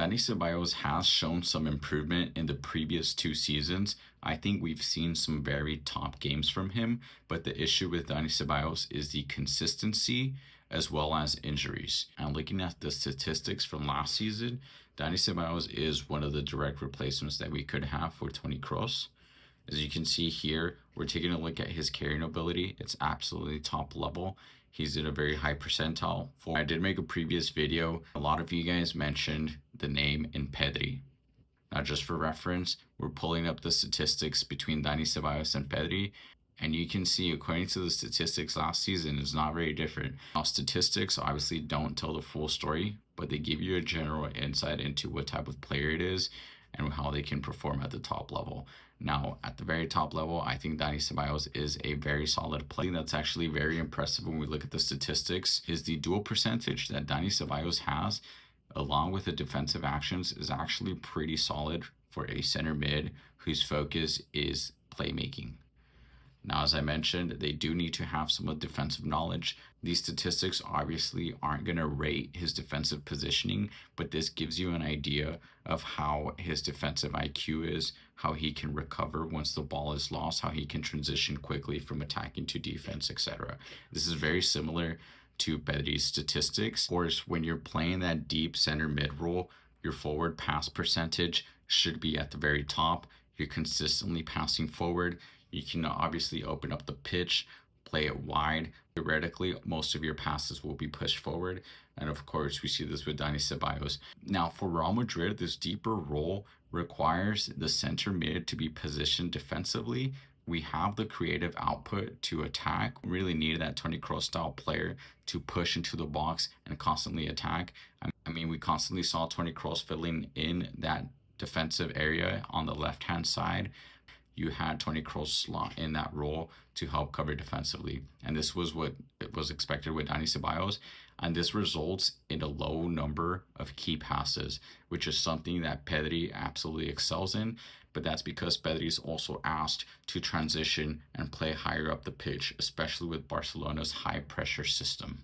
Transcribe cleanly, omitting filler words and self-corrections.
Dani Ceballos has shown some improvement in the previous 2 seasons. I think we've seen some very top games from him, but the issue with Dani Ceballos is the consistency as well as injuries. And looking at the statistics from last season, Dani Ceballos is one of the direct replacements that we could have for Toni Kroos. As you can see here, we're taking a look at his carrying ability. It's absolutely top level. He's in a very high percentile. I did make a previous video. A lot of you guys mentioned the name in Pedri. Now, just for reference, we're pulling up the statistics between Dani Ceballos and Pedri, and you can see, according to the statistics last season, it's not very different. Now, statistics obviously don't tell the full story, but they give you a general insight into what type of player it is and how they can perform at the top level. Now, at the very top level, I think Dani Ceballos is a very solid player. That's actually very impressive when we look at the statistics, is the dual percentage that Dani Ceballos has, along with the defensive actions, is actually pretty solid for a center mid whose focus is playmaking. Now, as I mentioned, they do need to have some of defensive knowledge. These statistics obviously aren't going to rate his defensive positioning, but this gives you an idea of how his defensive IQ is, how he can recover once the ball is lost, how he can transition quickly from attacking to defense, etc. This is very similar to Pedri's statistics. Of course, when you're playing that deep center mid role, your forward pass percentage should be at the very top. You're consistently passing forward. You can obviously open up the pitch, play it wide. Theoretically, most of your passes will be pushed forward. And of course, we see this with Dani Ceballos. Now, for Real Madrid, this deeper role requires the center mid to be positioned defensively. We have the creative output to attack. We really need that Toni Kroos style player to push into the box and constantly attack. I mean, we constantly saw Toni Kroos filling in that defensive area on the left-hand side. You had Toni Kroos slot in that role to help cover defensively. And this was what was expected with Dani Ceballos. And this results in a low number of key passes, which is something that Pedri absolutely excels in. But that's because Pedri is also asked to transition and play higher up the pitch, especially with Barcelona's high pressure system.